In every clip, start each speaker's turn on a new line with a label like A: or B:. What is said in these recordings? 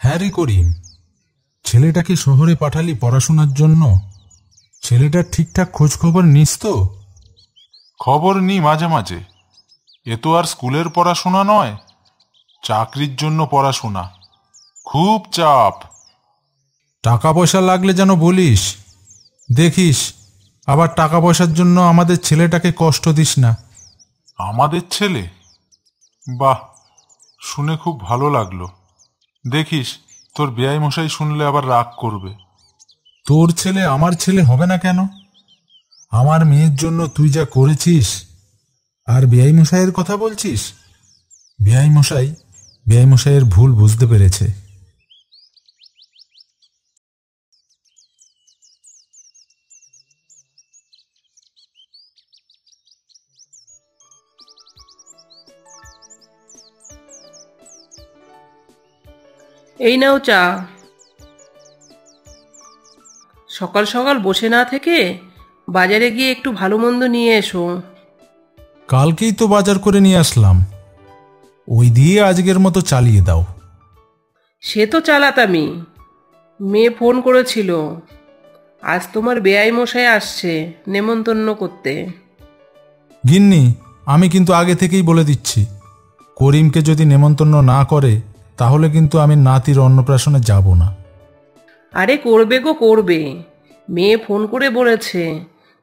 A: হ্যাঁ রে করিম, ছেলেটাকে শহরে পাঠালি পড়াশোনার জন্য। ছেলেটার ঠিকঠাক খোঁজ খবর নিস তো?
B: খবর নি মাঝে মাঝে। এ তো আর স্কুলের পড়াশোনা নয়, চাকরির জন্য পড়াশোনা। খুব চাপ।
A: টাকা পয়সা লাগলে যেন বলিস। দেখিস আবার টাকা পয়সার জন্য আমাদের ছেলেটাকে কষ্ট দিস না।
B: আমাদের ছেলে? বাহ, শুনে খুব ভালো লাগলো। দেখিস তোর বেয়াই মশাই শুনলে আবার রাগ করবে।
A: তোর ছেলে আমার ছেলে হবে না কেন? আমার মেয়ের জন্য তুই যা করেছিস, আর বেআই মশাইয়ের কথা বলছিস? বেআই মশাইয়ের ভুল বুঝতে পেরেছে।
C: এই নাও চা। সকাল সকাল বসে না থেকে বাজারে গিয়ে একটু ভালো মন্দ নিয়ে এসো।
A: কালকেই তো বাজার করে নিয়ে আসলাম, ওই দিয়ে আজকের মতো চালিয়ে দাও।
C: সে তো চালাতামই। মেয়ে ফোন করেছিল, আজ তোমার বেয়াই মশাই আসছে নেমন্তন্ন করতে।
A: গিন্নি, আমি কিন্তু আগে থেকেই বলে দিচ্ছি, করিমকে যদি নেমন্তন্ন না করে তাহলে কিন্তু আমি নাতির অন্নপ্রাশনে যাব না।
C: আরে করবে গো করবে, মেয়ে ফোন করে বলেছে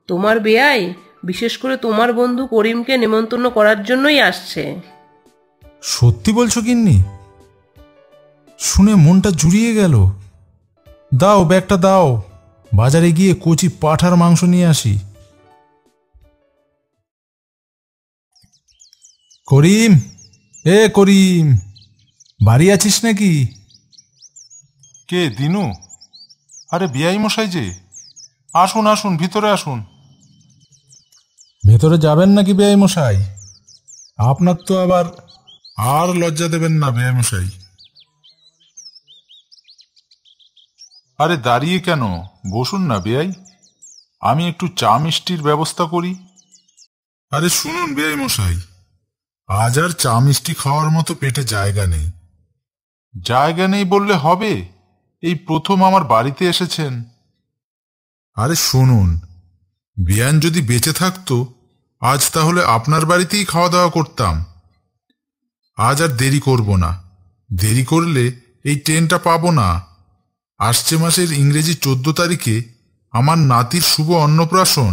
C: তোমার বেয়াই বিশেষ করে তোমার বন্ধু করিমকে নেমন্তন্ন করার জন্যই আসছে।
A: সত্যি বলছো গিন্নি? শুনে মনটা জুড়িয়ে গেল। দাও ব্যাগটা দাও, বাজারে গিয়ে কচি পাঁঠার মাংস নিয়ে আসি। করিম, করিম, বাড়ি আছিস নাকি?
B: কে দিনু? আরে বেয়াই মশাই যে, আসুন আসুন, ভিতরে আসুন।
A: ভেতরে যাবেন নাকি বেআই মশাই? আপনার তো আবার আর লজ্জা দেবেন না বেআই মশাই।
B: আরে দাঁড়িয়ে কেন, বসুন না বেয়াই, আমি একটু চা মিষ্টির ব্যবস্থা করি।
A: আরে শুনুন বেআই মশাই, আজ আর চা মিষ্টি খাওয়ার মতো পেটে জায়গা নেই।
B: জায়গা নেই বললে হবে? এই প্রথম আমার বাড়িতে এসেছেন।
A: আরে শুনুন, বিয়ান যদি বেঁচে থাকতো আজ তাহলে আপনার বাড়িতেই খাওয়া দাওয়া করতাম। আজ আর দেরি করব না, দেরি করলে এই ট্রেনটা পাবো না। আসছে মাসের ইংরেজি 14 তারিখে আমার নাতির শুভ অন্নপ্রাশন।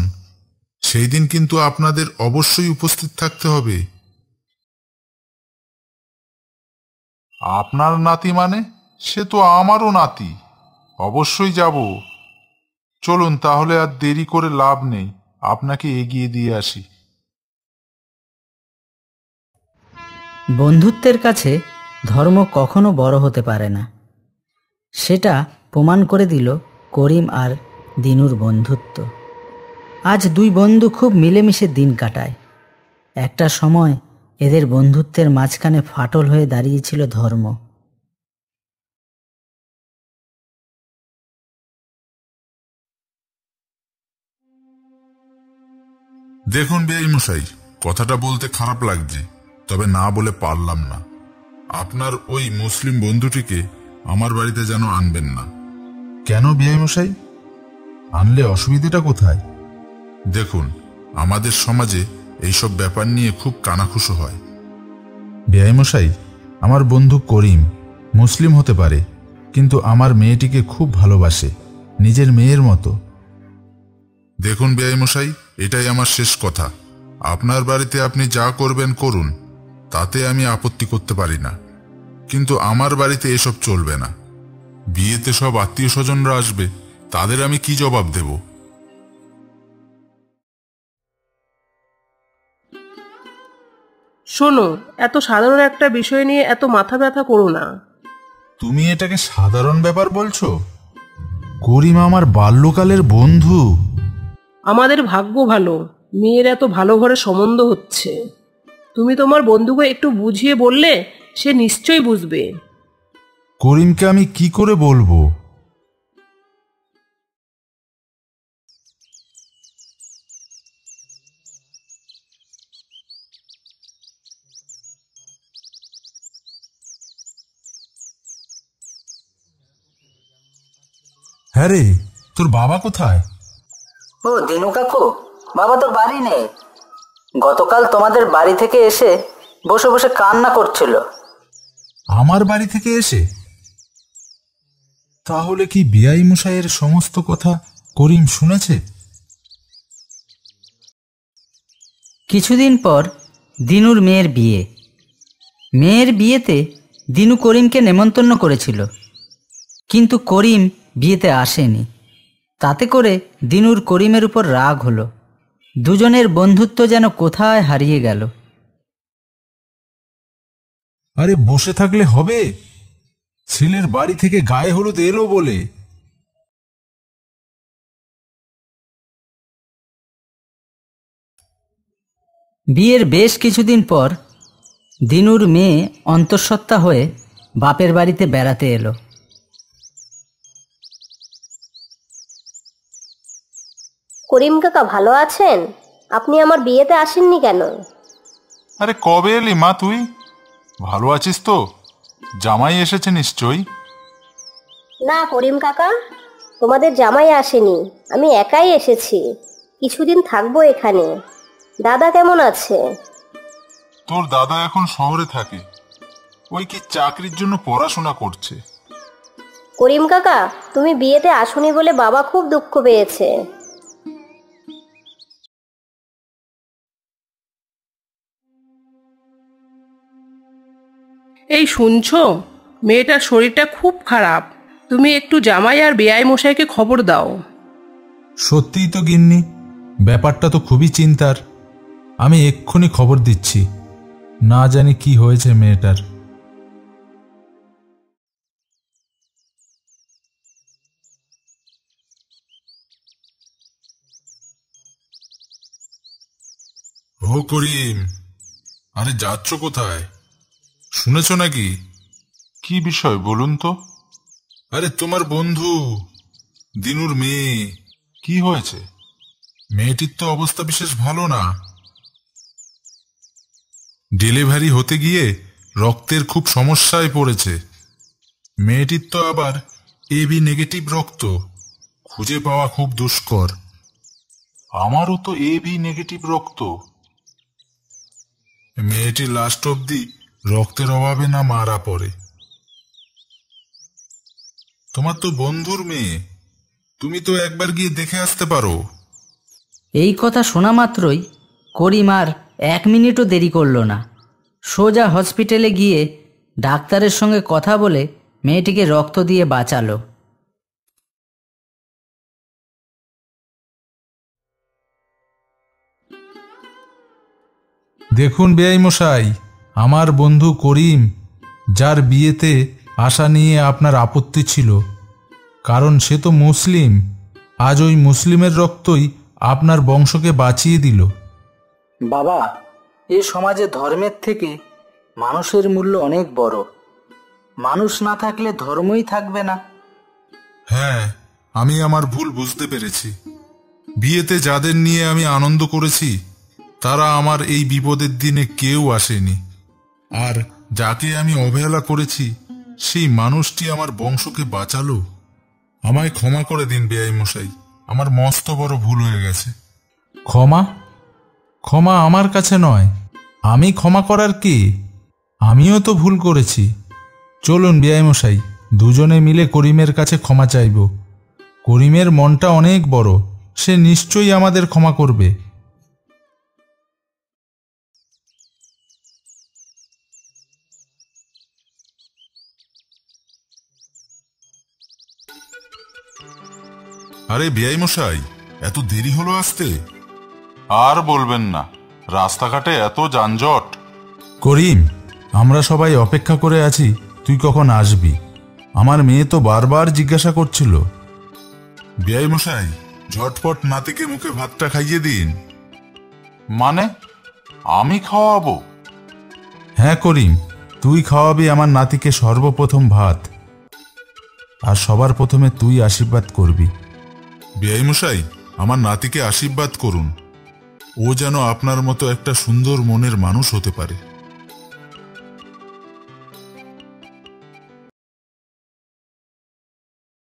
A: সেই দিন কিন্তু আপনাদের অবশ্যই উপস্থিত থাকতে হবে।
B: আপনার নাতি মানে? সে তো আমারও নাতি, অবশ্যই যাব। চলুন তাহলে, আর দেরি করে লাভ নেই, আপনাকে এগিয়ে দিয়ে আসি।
D: বন্ধুত্বের কাছে ধর্ম কখনো বড় হতে পারে না, সেটা প্রমাণ করে দিল করিম আর দিনুর বন্ধুত্ব। আজ দুই বন্ধু খুব মিলেমিশে দিন কাটায়। একটা সময় এদের বন্ধুত্বের মাঝখানে ফাটল হয়ে দাঁড়িয়েছিল ধর্ম।
A: দেখুন বেআই মশাই, কথাটা বলতে খারাপ লাগছে, তবে না বলে পারলাম না। আপনার ওই মুসলিম বন্ধুটিকে আমার বাড়িতে যেন আনবেন না। কেন বেআই মশাই? আনলে অসুবিধাটা কোথায়? দেখুন, আমাদের সমাজে এইসব ব্যাপার নিয়ে খুব কানাঘুষো হয়। বেআই মশাই, আমার বন্ধু করিম মুসলিম হতে পারে, কিন্তু আমার মেয়েটিকে খুব ভালোবাসে, নিজের মেয়ের মতো। দেখুন বেআই মশাই, এটাই আমার শেষ কথা। আপনার বাড়িতে আপনি যা করবেন করুন, তাতে আমি আপত্তি করতে পারি না, কিন্তু আমার বাড়িতে এসব চলবে না। বিয়েতে সব আত্মীয় স্বজনরা আসবে, তাদের আমি কি জবাব দেব?
C: শোনো, এত সাধারণ একটা বিষয় নিয়ে এত মাথা ব্যথা করো না।
A: তুমি এটাকে সাধারণ ব্যাপার বলছো? করিম আমার বাল্যকালের বন্ধু।
C: আমাদের ভাগ্য ভালো, মেয়ের এত ভালো ঘরে সম্বন্ধ হচ্ছে। তুমি তোমার বন্ধুকে একটু বুঝিয়ে বললে সে নিশ্চয়ই বুঝবে।
A: করিমকে আমি কি করে বলবো? হ্যাঁ রে, তোর বাবা কোথায়?
D: ও দিনু কাকু, বাবা তো বাড়ি নেই। গতকাল তোমাদের বাড়ি থেকে এসে বসে বসে কান্না করছিল।
A: আমার বাড়ি থেকে এসে? তাহলে কি বিআই মশাইয়ের সমস্ত কথা করিম শুনেছে?
D: কিছুদিন পর দিনুর মেয়ের বিয়ে। মেয়ের বিয়েতে দিনু করিমকে নেমন্তন্ন করেছিল, কিন্তু করিম বিয়েতে আসেনি। তাতে করে দিনুর করিমের উপর রাগ হলো। দুজনের বন্ধুত্ব যেন কোথায় হারিয়ে গেল।
A: আরে বসে থাকলে হবে? ছেলের বাড়ি থেকে গায়ে হলুদ এলো বলে।
D: বিয়ের বেশ কিছুদিন পর দিনুর মেয়ে অন্তঃসত্ত্বা হয়ে বাপের বাড়িতে বেড়াতে এলো।
E: করিম কাকা ভালো আছেন? আপনি আমার বিয়েতে আসেননি কেন?
B: আরে কবে এলি মা তুই? ভালো আছিস তো? জামাই এসেছে নিশ্চয়ই।
E: না করিম কাকা, তোমাদের জামাই আসেনি, আমি একাই এসেছি। কিছুদিন থাকবো এখানে। দাদা কেমন আছে?
B: তোর দাদা এখন শহরে থাকে, ওই কি চাকরির জন্য পড়াশোনা করছে।
E: করিম কাকা, তুমি বিয়েতে আসনি বলে বাবা খুব দুঃখ পেয়েছে।
C: এই শুনছো, মেয়েটার শরীরটা খুব খারাপ। তুমি একটু জামাই আর বেয়াই মশাইকে খবর দাও।
A: সত্যিই তো গিন্নি, ব্যাপারটা তো খুবই চিন্তার। আমি এক্ষুনি খবর দিচ্ছি। না জানি কি হয়েছে মেয়েটার। ও করিম, আরে যাচ্ছ কোথায়? শুনেছ নাকি?
B: কি বিষয় বলুন তো?
A: আরে তোমার বন্ধু দিনুর মেয়ে।
B: কি হয়েছে?
A: মেয়েটির তো অবস্থা বিশেষ ভালো না। ডেলিভারি হতে গিয়ে রক্তের খুব সমস্যায় পড়েছে। মেয়েটির তো আবার এবি নেগেটিভ রক্ত, খুঁজে পাওয়া খুব দুষ্কর।
B: আমারও তো এবি নেগেটিভ রক্ত।
A: মেয়েটি লাস্ট অবধি রক্তের অভাবে না মারা পড়ে। তোমার তো বন্ধুর মেয়ে, তুমি তো একবার গিয়ে দেখে আসতে পারো।
D: এই কথা শোনা মাত্রই করিম আর 1 মিনিটও দেরি করল না। সোজা হসপিটালে গিয়ে ডাক্তারের সঙ্গে কথা বলে মেয়েটিকে রক্ত দিয়ে বাঁচালো।
A: দেখুন বেয়াই মশাই, আমার বন্ধু করিম, যার বিয়েতে আসা নিয়ে আপনার আপত্তি ছিল, কারণ সে তো মুসলিম। আজ ওই মুসলিমের রক্তই আপনার বংশকে বাঁচিয়ে দিল।
D: বাবা, এ সমাজে ধর্মের থেকে মানুষের মূল্য অনেক বড়। মানুষ না থাকলে ধর্মই থাকবে না।
A: হ্যাঁ, আমি আমার ভুল বুঝতে পেরেছি। বিয়েতে যাদের নিয়ে আমি আনন্দ করেছি, তারা আমার এই বিপদের দিনে কেউ আসেনি। আর যাকে আমি অবহেলা করেছি, সেই মানুষটি আমার বংশকে বাঁচালো। আমায় ক্ষমা করে দিন বেয়াই মশাই, আমার মস্ত বড় ভুল হয়ে গেছে। ক্ষমা? ক্ষমা আমার কাছে নয়। আমি ক্ষমা করার কে? আমিও তো ভুল করেছি। চলুন বেয়াই মশাই, দুজনে মিলে করিমের কাছে ক্ষমা চাইব। করিমের মনটা অনেক বড়, সে নিশ্চয়ই আমাদের ক্ষমা করবে। আরে বেয়াই মশাই, এত দেরি হলো আসতে?
B: আর বলবেন না, রাস্তাঘাটে এত যানজট।
A: করিম, আমরা সবাই অপেক্ষা করে আছি তুই কখন আসবি। আমার মেয়ে তো বারবার জিজ্ঞাসা করছিল। বেয়াই মশাই, ঝটপট নাতিকে মুখে ভাতটা খাইয়ে দিন।
B: মানে আমি খাওয়াবো?
A: হ্যাঁ করিম, তুই খাওয়াবি আমার নাতিকে সর্বপ্রথম ভাত। আর সবার প্রথমে তুই আশীর্বাদ করবি। বেয়াই মশাই, আমার নাতিকে আশীর্বাদ করুন। ও যেন আপনার মতো একটা সুন্দর মনের মানুষ হতে পারে।